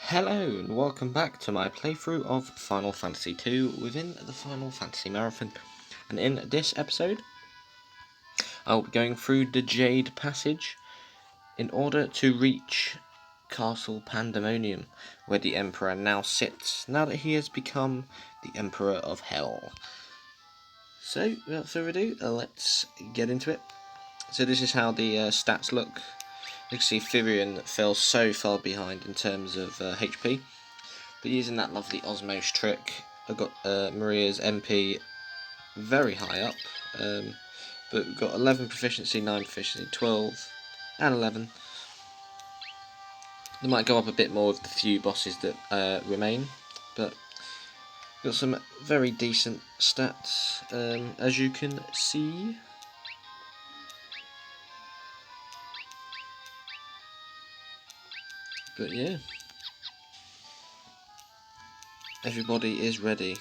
Hello and welcome back to my playthrough of Final Fantasy II within the Final Fantasy Marathon. And in this episode, I'll be going through the Jade Passage in order to reach Castle Pandemonium, where the Emperor now sits, now that he has become the Emperor of Hell. So, without further ado, let's get into it. So this is how the stats look. You can see Firion fell so far behind in terms of HP. But using that lovely Osmose trick, I got Maria's MP very high up. But we've got 11 proficiency, 9 proficiency, 12, and 11. They might go up a bit more with the few bosses that remain, but got some very decent stats, as you can see. But yeah, everybody is ready.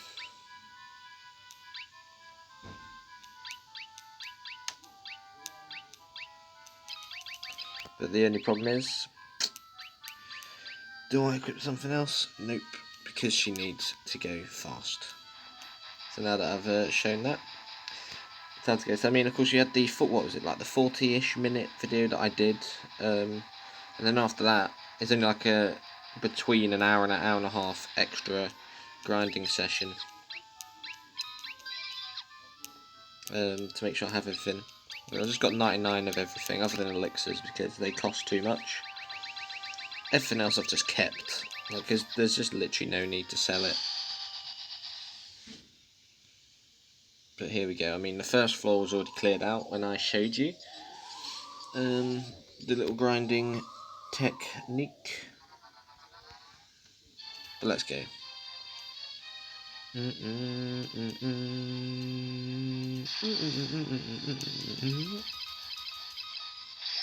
But the only problem is, do I equip something else? Nope, because she needs to go fast. So now that I've shown that, time to go. So I mean, of course, you had the what was it, like the 40-ish minute video that I did, and then after that, it's only like a between an hour and a half extra grinding session to make sure I have everything. I've just got 99 of everything other than elixirs because they cost too much. Everything else I've just kept, because there's just literally no need to sell it. But here we go. I mean, the first floor was already cleared out when I showed you the little grinding technique. But let's go.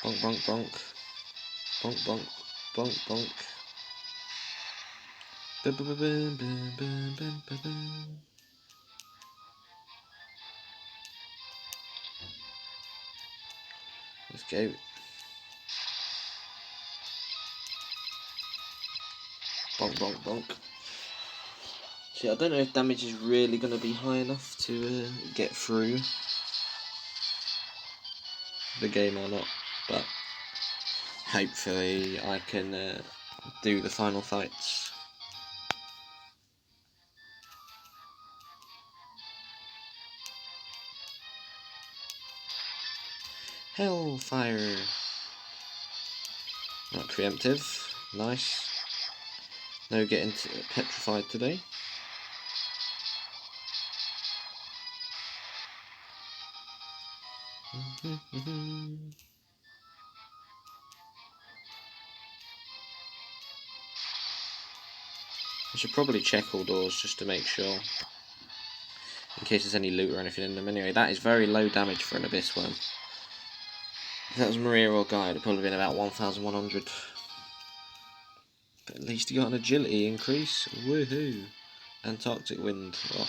Bonk, bonk, bonk. Bonk, bonk, bonk, bonk. Let's go. Bonk, bonk, bonk. See, I don't know if damage is really going to be high enough to get through the game or not, but hopefully I can do the final fights. Hellfire. Not preemptive. Nice. No getting petrified today. I should probably check all doors just to make sure, in case there's any loot or anything in them. Anyway, that is very low damage for an Abyss Worm. If that was Maria or Guy, it'd probably been about 1,100. But at least he got an agility increase. Woohoo! Antarctic Wind. Oh,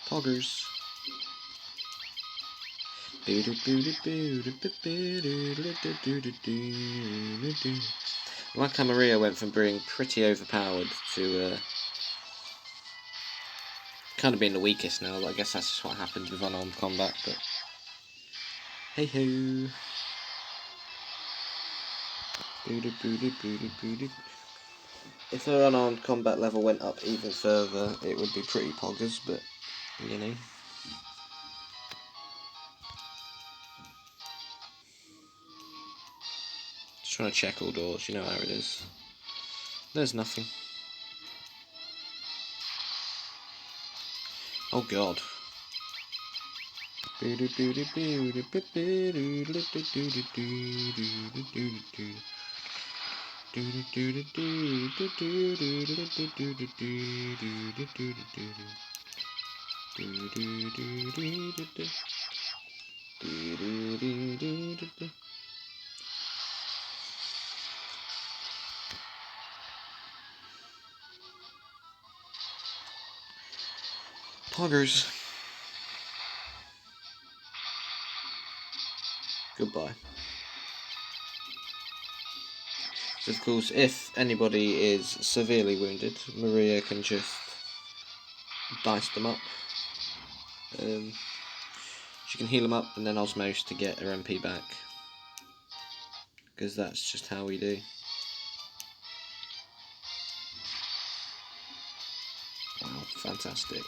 poggers. I like how Maria went from being pretty overpowered to kind of being the weakest now, but I guess that's just what happens with unarmed combat, but hey ho. If her unarmed combat level went up even further, it would be pretty poggers, but you know. Just trying to check all doors, you know how it is. There's nothing. Oh god. Poggers. Goodbye. So of course, if anybody is severely wounded, Maria can just dice them up. She can heal them up and then Osmose to get her MP back. Because that's just how we do. Wow, fantastic.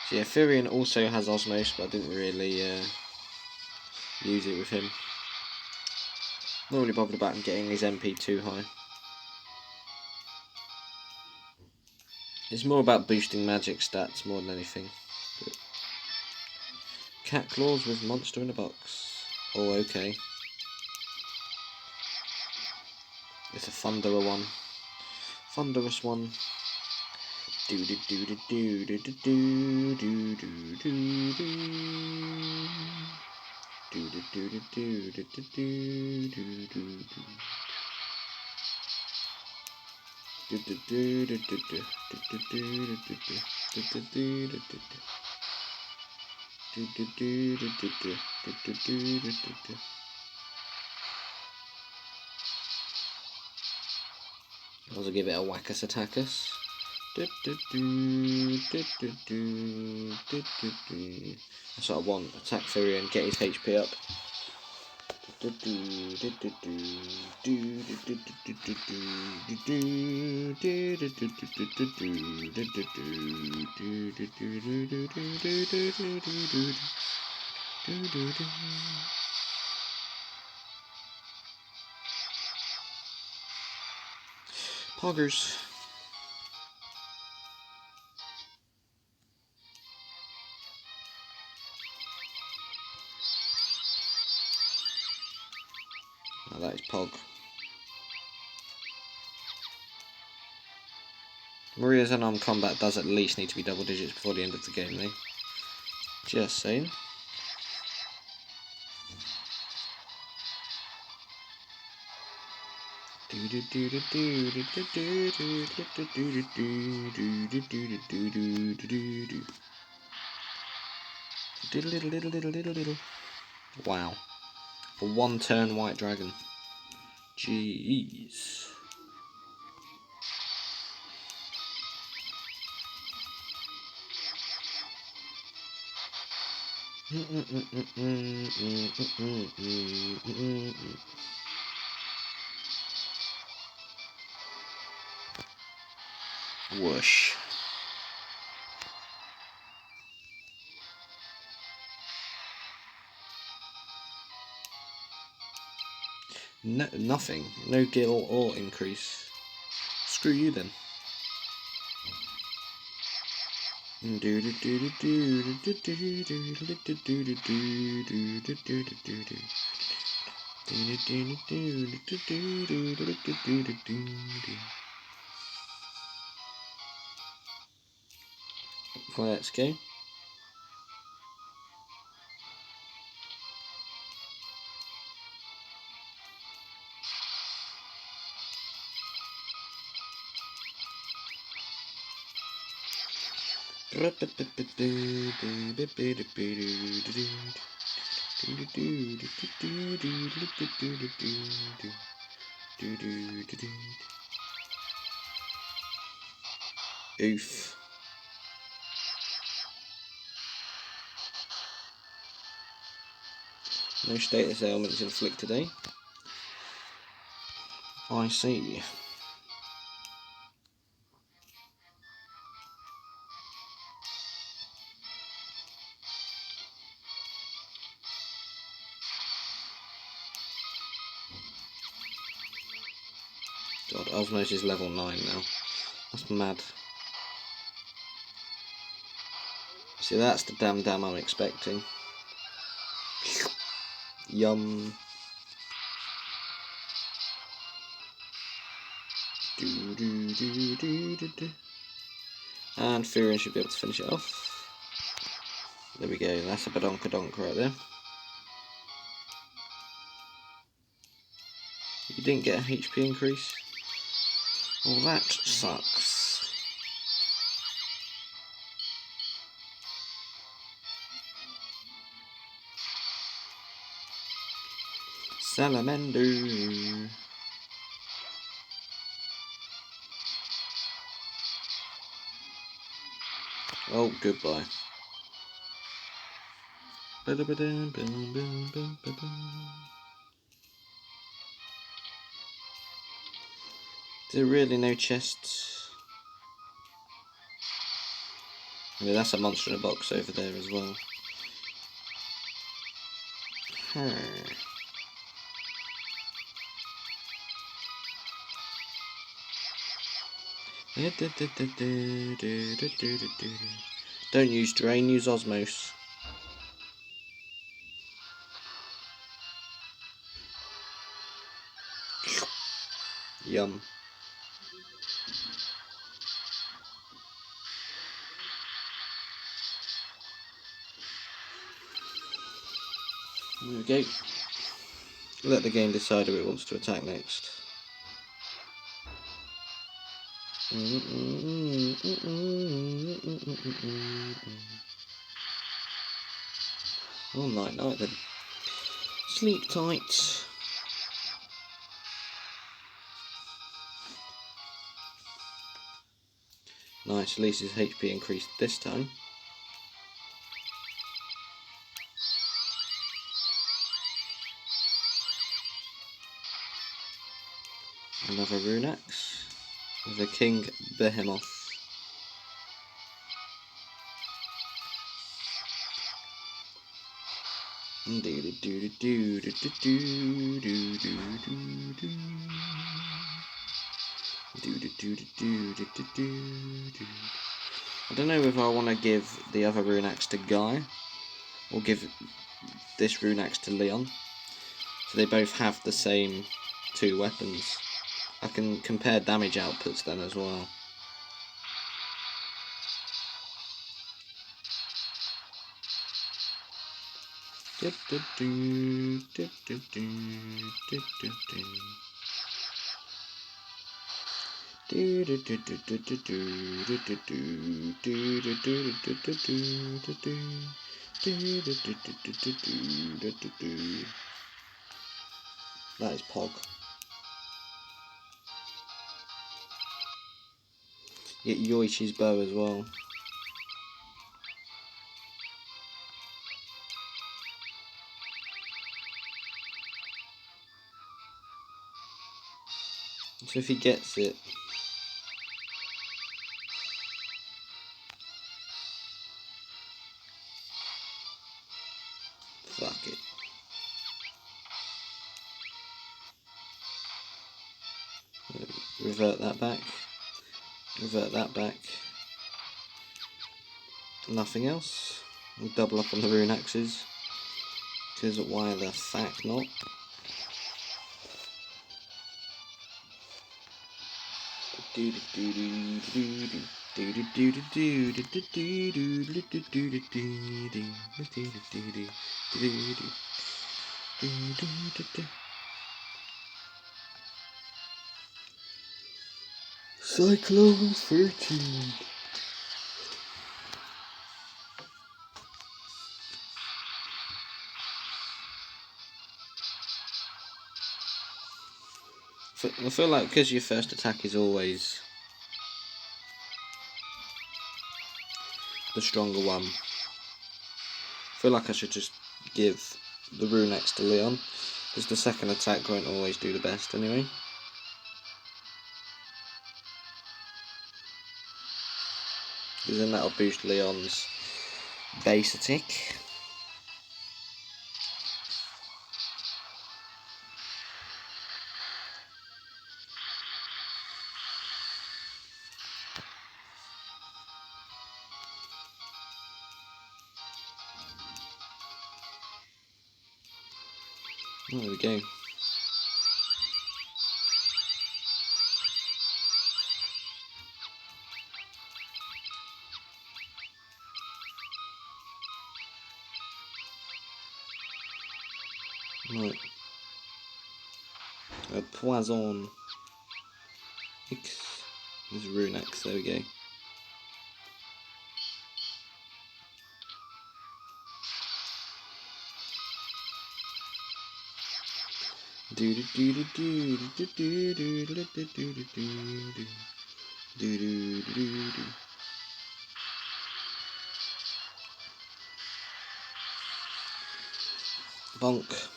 So yeah, Firion also has Osmose, but I didn't really use it with him. Not really bothered about him getting his MP too high. It's more about boosting magic stats more than anything. But cat claws with monster in a box. Oh, okay. It's a thunderer one. Thunderous one. Do do do do do do do do do do do do. Do do do do do do do do do do. Do do do do do do do do do do do do do do do. Do do do do do do do do do do do. Also give it a whackus attackus. That's what I want. Attack Fury and get his HP up. Poggers. Oh, that is Pog. Maria's unarmed combat does at least need to be double digits before the end of the game, though. Just saying. Wow. A 1 turn white dragon. Jeez. Whoosh. No, nothing. No gil or increase. Screw you then. Let's go. Oof. No status ailments inflicted, eh? I see. God, Osmose is level 9 now. That's mad. See, that's the damn I'm expecting. Yum. And Furion should be able to finish it off. There we go, that's a badonkadonk right there. You didn't get a HP increase? Well, that sucks. Salamander. Oh, goodbye. Is there really no chests? Yeah, that's a monster in a box over there as well. Don't use drain, use osmose. Yum. There we go. Let the game decide who it wants to attack next. All night then. Sleep tight. Nice, at least his HP increased this time. Another rune axe with a King Behemoth. I don't know if I want to give the other rune axe to Guy or give this rune axe to Leon, so they both have the same two weapons. I can compare damage outputs then as well. That is Pog. Get Yoichi's bow as well. So if he gets it, fuck it. Revert that back. Revert that back. Nothing else. We'll double up on the rune axes. Because why the fuck not? Cyclone 13. I feel like because your first attack is always the stronger one, I feel like I should just give the rune axe to Leon, because the second attack won't always do the best anyway. Because then that'll boost Leon's base attack. Oh, there we go. Right. A poison. X. There's a rune axe, there we go. Bonk.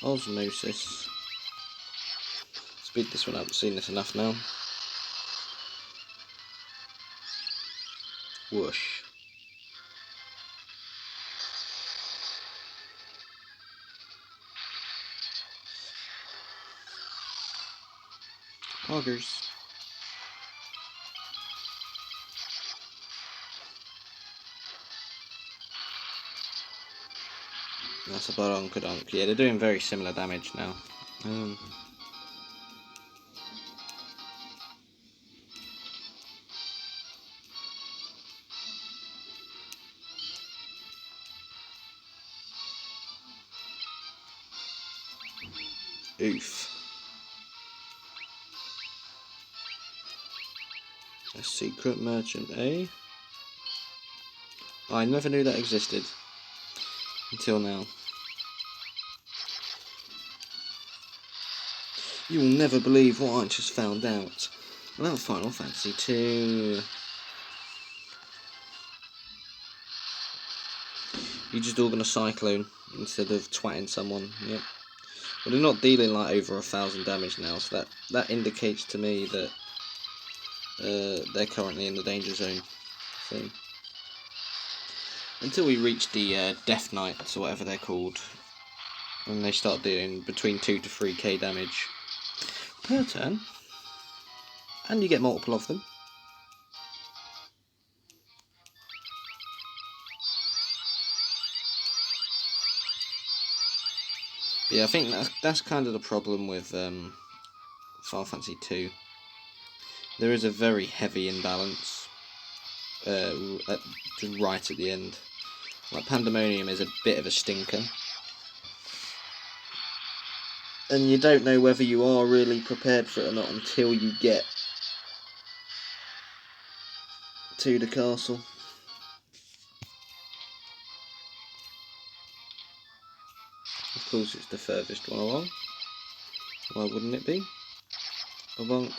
Osmosis. Speed this one up, I've seen this enough now. Whoosh. Poggers. That's a badonkadonk. Yeah, they're doing very similar damage now. Oof. A secret merchant, eh? I never knew that existed. Until now. You'll never believe what I just found out about Final Fantasy 2. You're just all gonna cyclone instead of twatting someone, yep. Well, they're not dealing like over 1,000 damage now, so that indicates to me that they're currently in the danger zone. So, until we reach the Death Knights, or whatever they're called, and they start doing between 2 to 3k damage per turn, and you get multiple of them. But yeah, I think that's kind of the problem with Final Fantasy 2. There is a very heavy imbalance right at the end. Like, Pandemonium is a bit of a stinker. And you don't know whether you are really prepared for it or not until you get to the castle. Of course, it's the furthest one along. Why wouldn't it be? A bonk.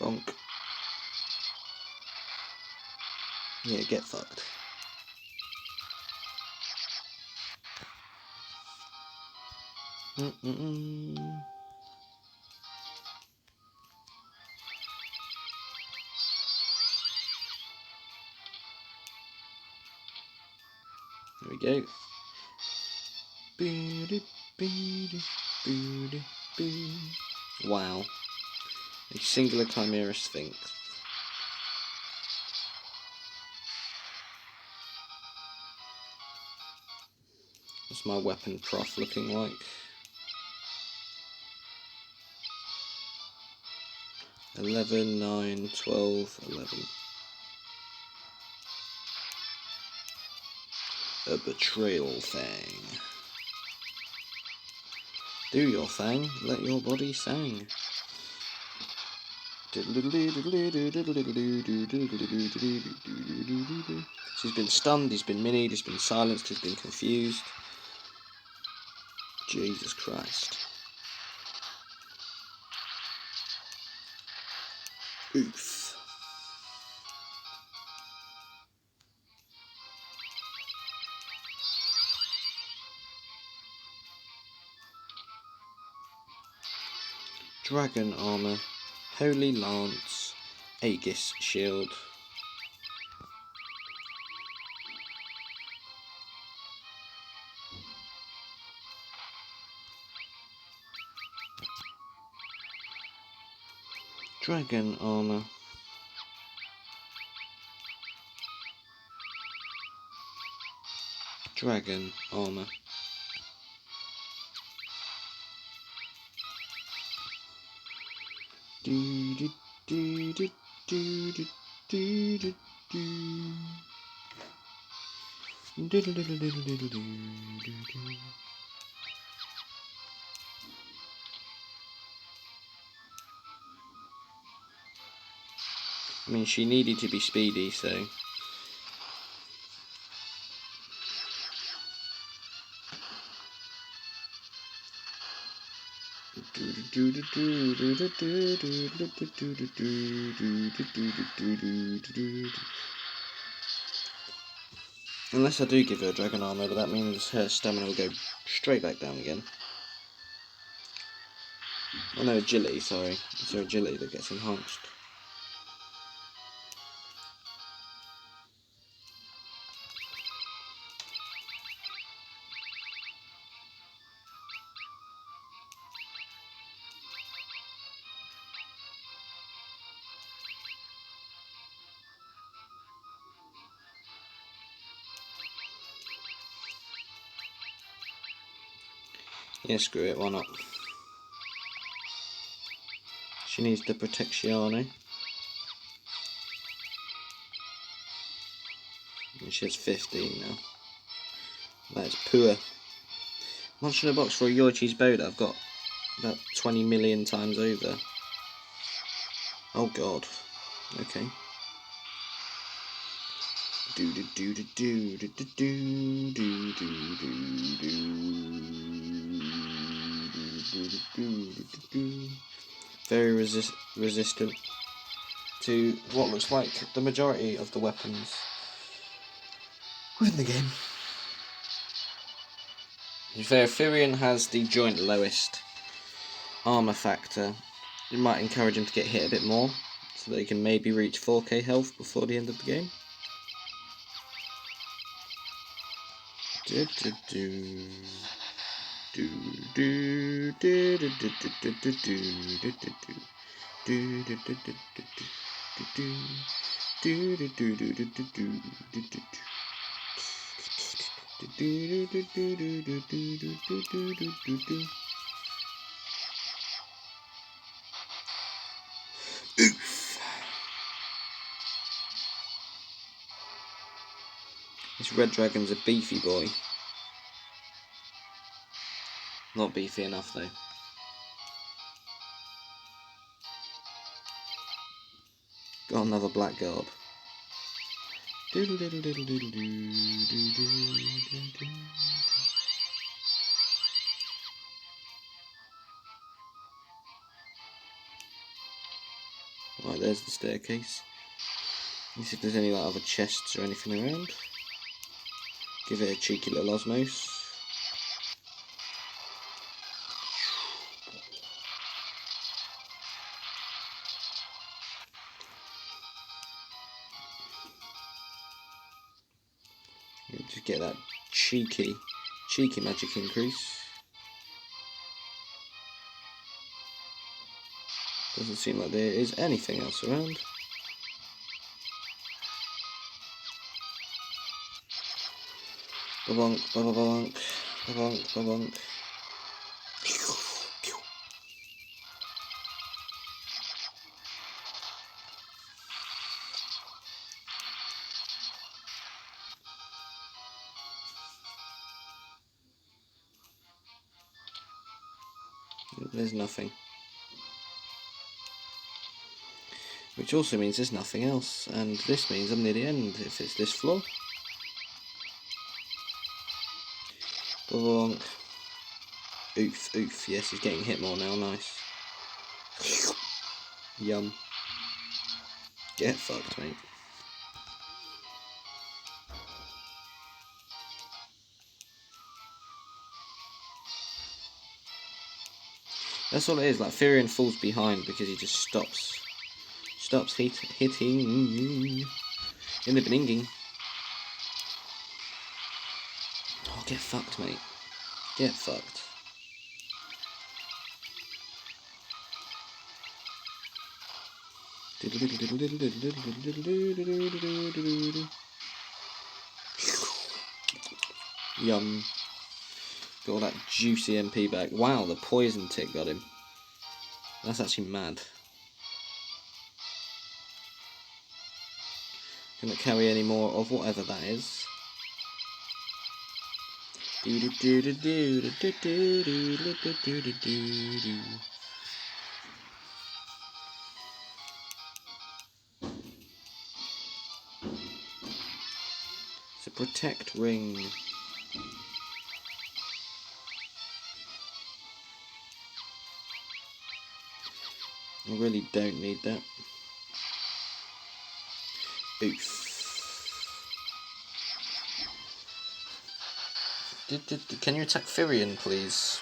Bonk. Yeah, get fucked. There we go. Wow. A singular Chimera Sphinx. What's my weapon prof looking like? 11, 9, 12, 11. A betrayal thing. Do your thing, let your body sing. She's been stunned, he's been minied, he's been silenced, he's been confused. Jesus Christ. Oof. Dragon armor, holy lance, Aegis shield. Dragon armor. Dragon armor. I mean, she needed to be speedy, so... Unless I do give her dragon armor, but that means her stamina will go straight back down again. Oh no, agility, sorry. It's her agility that gets enhanced. Yeah, screw it, why not? She needs the Protezione. And she has 15 now. That's poor. Monster in a box for a Yoichi's bow that I've got about 20 million times over. Oh god. Okay. Very resistant to what looks like the majority of the weapons within the game. To be fair, Firion has the joint lowest armor factor. It might encourage him to get hit a bit more, so that he can maybe reach 4k health before the end of the game. Oof. This red dragon's a beefy boy. Not beefy enough though. Got another black garb. Right, there's the staircase. Let's see if there's any like other chests or anything around. Give it a cheeky little osmose. Just get that cheeky magic increase. Doesn't seem like there is anything else around. Ba-bonk, ba-ba-bonk, ba-bonk, ba-bonk. There's nothing. Which also means there's nothing else, and this means I'm near the end if it's this floor. Bonk. Oof, oof, yes, he's getting hit more now, nice. Yum. Get fucked, mate. That's all it is, like Firion falls behind because he just stops hitting in the beninging. Oh, get fucked, mate. Get fucked. Yum. Got all that juicy MP back. Wow, the poison tick got him. That's actually mad. Can it carry any more of whatever that is? It's a protect ring. I really don't need that. Oof. Can you attack Firion, please?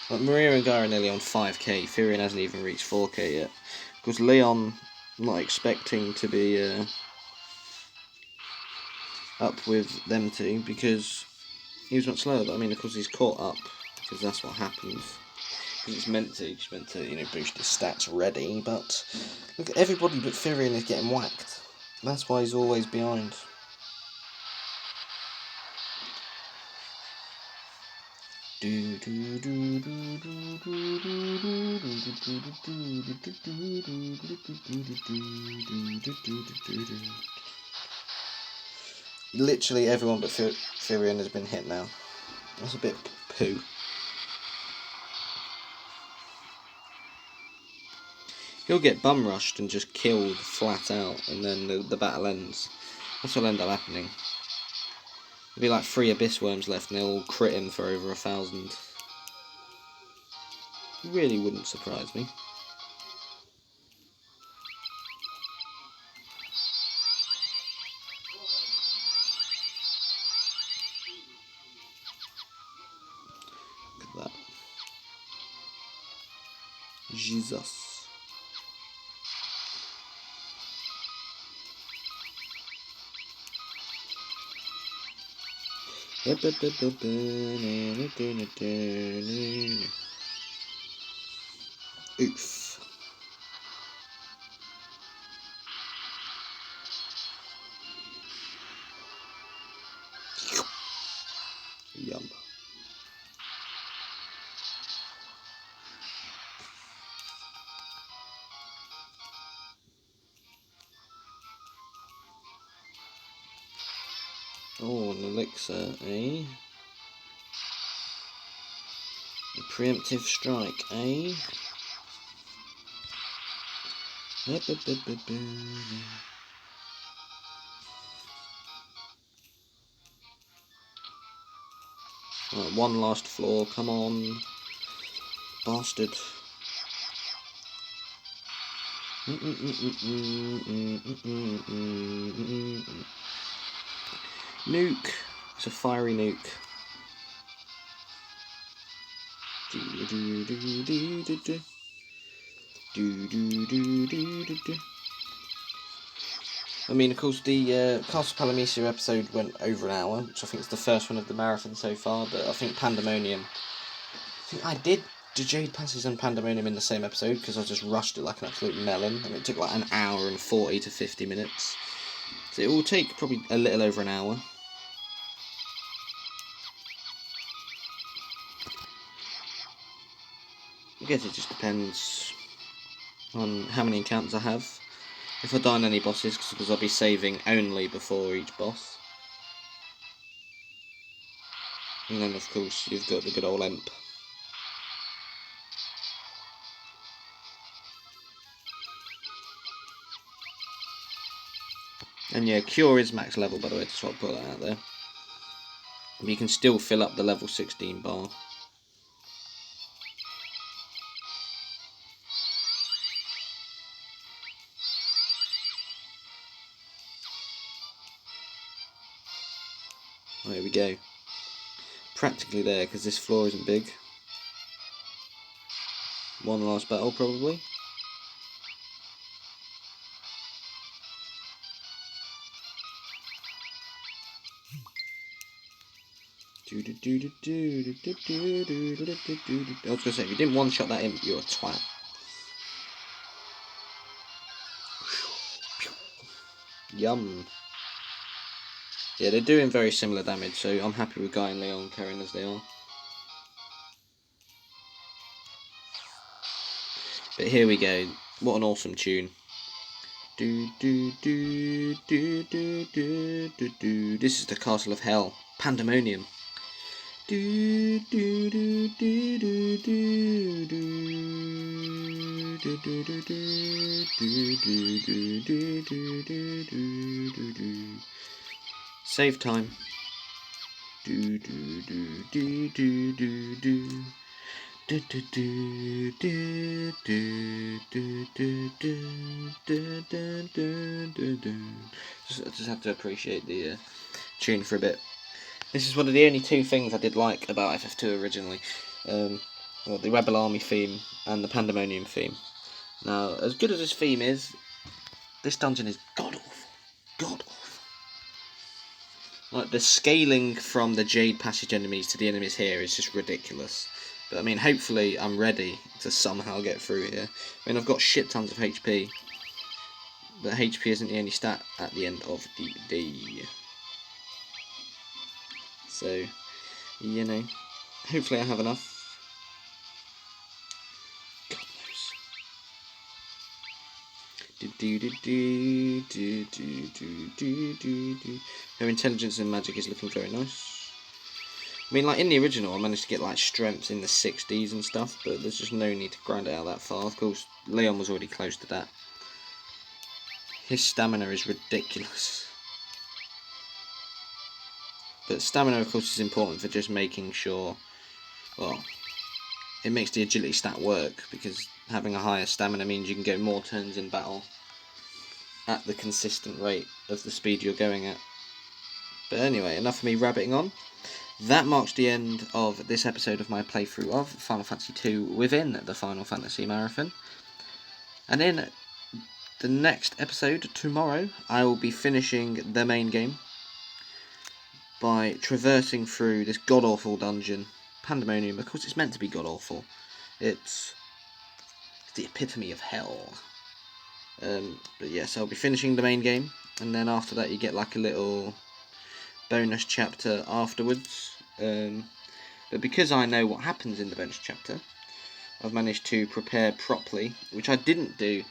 Like, Maria and Guy are nearly on 5k. Firion hasn't even reached 4k yet. Because Leon, I'm not expecting to be up with them two, because he was much slower. But I mean, of course, he's caught up, because that's what happens. Because it's meant to, you know, boost his stats ready. But look, everybody but Firion is getting whacked. That's why he's always behind. Literally everyone but Firion has been hit now. That's a bit poo. He'll get bum rushed and just killed flat out, and then the battle ends. That's what'll end up happening. There'll be like 3 Abyss Worms left, and they'll all crit him for over 1,000. Really wouldn't surprise me. Look at that. Jesus. Oof. Yum. Oh, an elixir, eh? A preemptive strike, eh? Right, one last floor, come on. Bastard. Nuke. It's a fiery nuke. I mean, of course, the Castle Pandemonium episode went over an hour, which I think is the first one of the marathon so far, but I think Pandemonium... I think I did the Jade Passage and Pandemonium in the same episode, because I just rushed it like an absolute melon, and it took like an hour and 40 to 50 minutes. So it will take probably a little over an hour. I guess it just depends on how many encounters I have. If I die on any bosses, because I'll be saving only before each boss. And then of course you've got the good old Imp. And yeah, Cure is max level, by the way, just want to put that out there. But you can still fill up the level 16 bar. Oh, here we go. Practically there, because this floor isn't big. One last battle, probably. I was going to say, if you didn't one-shot that imp, you're a twat. Yum. Yeah, they're doing very similar damage, so I'm happy with Guy and Leon carrying as they are. But here we go. What an awesome tune. This is the Castle of Hell. Pandemonium. Do do do do do do do. Save time. Just have to appreciate the tune for a bit. This is one of the only two things I did like about FF2 originally. Well, the Rebel Army theme and the Pandemonium theme. Now, as good as this theme is, this dungeon is god-awful. God-awful. Like, the scaling from the Jade Passage enemies to the enemies here is just ridiculous. But, I mean, hopefully I'm ready to somehow get through here. I mean, I've got shit tons of HP. But HP isn't the only stat at the end of the day. So, you know, hopefully I have enough. God knows. Her intelligence and magic is looking very nice. I mean, like, in the original, I managed to get, like, strength in the 60s and stuff, but there's just no need to grind it out that far. Of course, Leon was already close to that. His stamina is ridiculous. But stamina, of course, is important for just making sure, well, it makes the agility stat work, because having a higher stamina means you can go more turns in battle at the consistent rate of the speed you're going at. But anyway, enough of me rabbiting on. That marks the end of this episode of my playthrough of Final Fantasy II within the Final Fantasy Marathon. And in the next episode, tomorrow, I will be finishing the main game by traversing through this god-awful dungeon, Pandemonium. Of course, it's meant to be god-awful. It's the epitome of hell. But yes, I'll be finishing the main game, and then after that you get like a little bonus chapter afterwards. But because I know what happens in the bonus chapter, I've managed to prepare properly, which I didn't do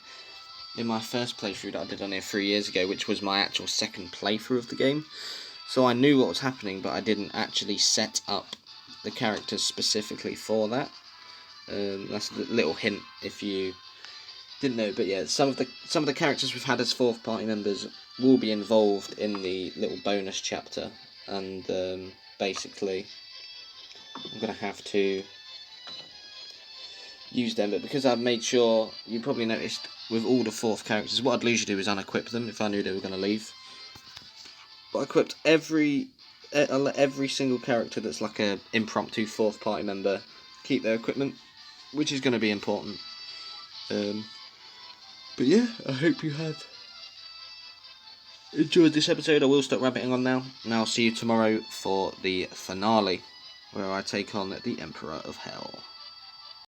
in my first playthrough that I did on here 3 years ago, which was my actual second playthrough of the game. So I knew what was happening, but I didn't actually set up the characters specifically for that. That's a little hint if you didn't know. But yeah, some of the characters we've had as fourth party members will be involved in the little bonus chapter, and basically I'm gonna have to use them. But because I've made sure, you probably noticed with all the fourth characters, what I'd usually do is unequip them if I knew they were gonna leave. But I equipped every single character that's like a impromptu fourth party member, keep their equipment, which is going to be important. But yeah, I hope you have enjoyed this episode. I will stop rabbiting on now, and I'll see you tomorrow for the finale, where I take on the Emperor of Hell.